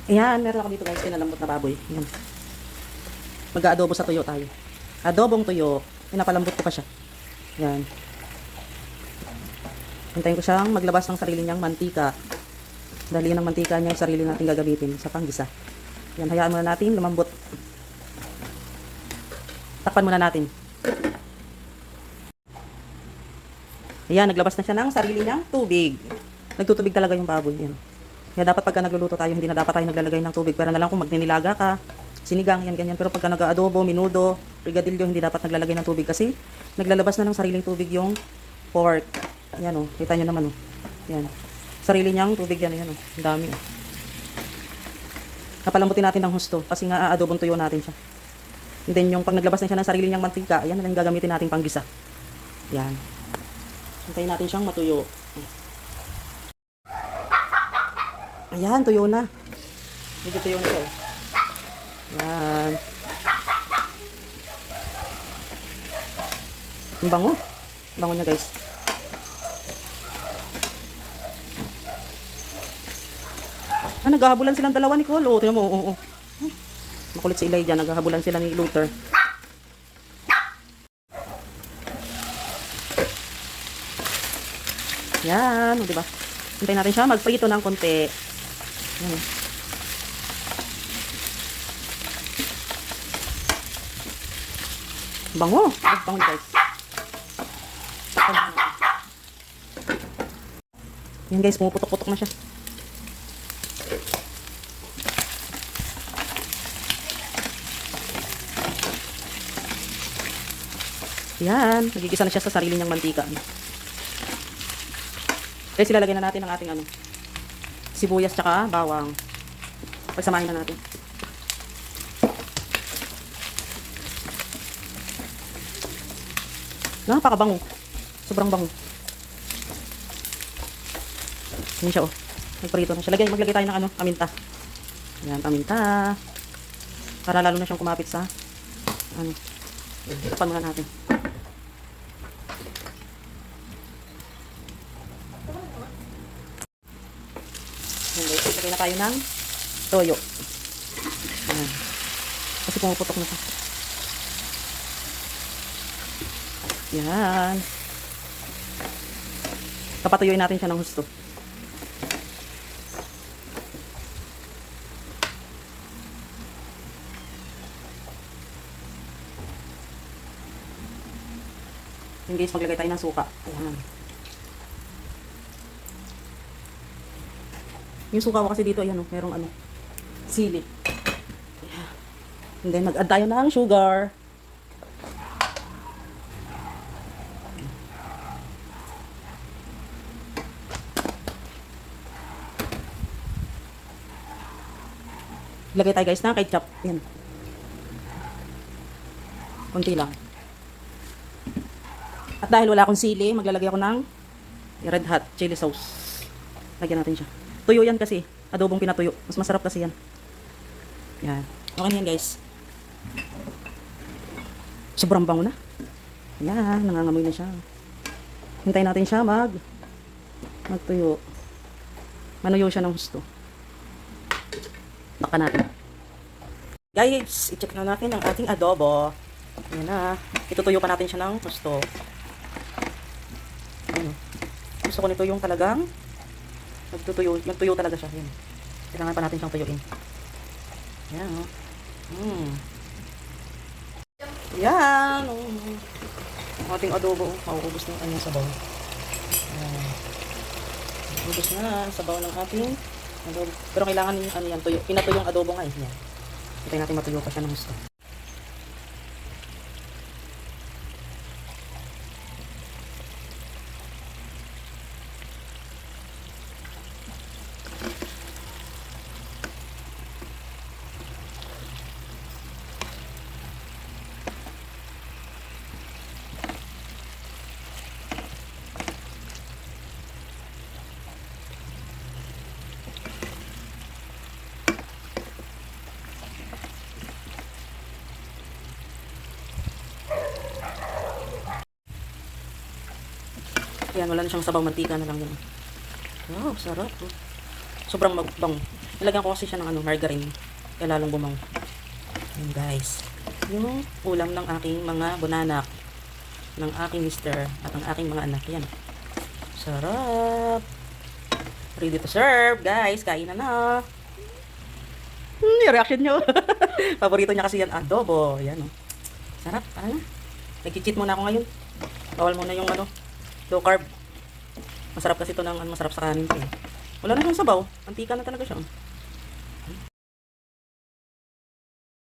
Ayan, meron ako dito guys, pinalambot na baboy. Ayan. Mag-aadobo sa tuyo tayo. Adobong tuyo. Pinapalambot ko pa siya. Ayan. Hintayin ko siyang maglabas ng sarili niyang mantika. Dahil yun ang mantika niya, yung sarili natin gagamitin sa panggisa. Ayan, hayaan muna natin lumambot. Takpan muna natin. Ayan, naglabas na siya ng sarili niyang tubig. Nagtutubig talaga yung baboy. Ayan. Kaya dapat pagka nagluluto tayo, hindi na dapat tayo naglalagay ng tubig. Pero na lang kung magninilaga ka, sinigang, yan, ganyan. Pero pagka nag-adobo, minudo, brigadilyo, hindi dapat naglalagay ng tubig. Kasi naglalabas na ng sariling tubig yung pork. Ayan o, kita nyo naman o. Ayan. Sarili niyang tubig yan, ayan o. Ang dami o. Napalambutin natin ng husto. Kasi nga aadobong tuyo natin siya. And then yung pag naglabas na siya ng sarili niyang mantika, ayan na lang gagamitin natin panggisa. Ayan. Hintayin natin siyang matuyo. Ayan, tuyo na. Medyo tuyo na siya. Ayan. Ang bango. Ang bango niya guys. Ah, naghahabulan silang dalawa ni Cole. Oo, tingnan mo. Oo. Makulit si Eli dyan. Naghahabulan sila ni Luther. Yan. O, diba? Hintayin natin siya magprito ng konti. Yan. Bango. Bango guys. Yan guys, pumuputok-putok na siya. Yan, nagigisa na siya sa sarili niyang mantika. Kaya silalagay na natin ang ating sibuyas tsaka bawang. Pagsamahin na natin. Napakabango. Sobrang bango. Yan siya oh. Nagprito na siya. Maglagay tayo ng paminta. Yan, paminta. Para lalo na siyang kumapit sa tapan muna natin. Lagay na tayo ng toyo. Ayan. Kasi pumuputok na siya. Yan. Kapatuyuin natin siya ng husto. Yung guys, maglagay tayo ng suka. Ayan. Yung suka ko kasi dito, ayan, merong sili. Ayan. And then, mag-add tayo ng sugar. Lagay tayo guys ng ketchup. Ayan. Kunti lang. At dahil wala akong sili, maglalagay ako ng red hot chili sauce. Lagyan natin siya. Tuyo yan kasi. Adobong pinatuyo. Mas masarap kasi yan. Yan. Okay na yan guys. Sobrang bango na. Yan. Nangangamoy na siya. Hintayin natin siya magtuyo. Manuyo siya ng husto. Baka natin. Guys, i-check na natin ang ating adobo. Yan na. Itutuyo pa natin siya ng husto. Ano? Gusto ko nito yung talagang nagtuyo talaga siya. Yan. Kailangan pa natin siyang tuyuin. Yan, oh. Yan, oh. Ang ating adobo, mauubos na yung kanyang sabaw. Yan. Mauubos na ang sabaw ng ating adobo. Pero kailangan yan, tuyo. Pinatuyo yung adobo nga eh. Yan. Hintayin natin matuyo pa siya ng gusto. Yan, wala na siyang sabaw, mantika na lang yan. Wow, sarap. Oh. Sobrang magbango. Nilagyan ko kasi siya ng margarine. Kaya lalong bumango. Ayan guys. Yung ulam ng aking mga bunanak. Ng aking mister at ng aking mga anak. Yan. Sarap. Ready to serve, guys. Kain na. Yung reaction nyo. Paborito niya kasi yan, adobo. Yan, oh. Sarap. Tara na. Nag-cheat muna ako ngayon. Bawal muna yung low carb. Masarap kasi ito ng masarap sa kanin ko. Wala na siyang sabaw. Antika na talaga siya.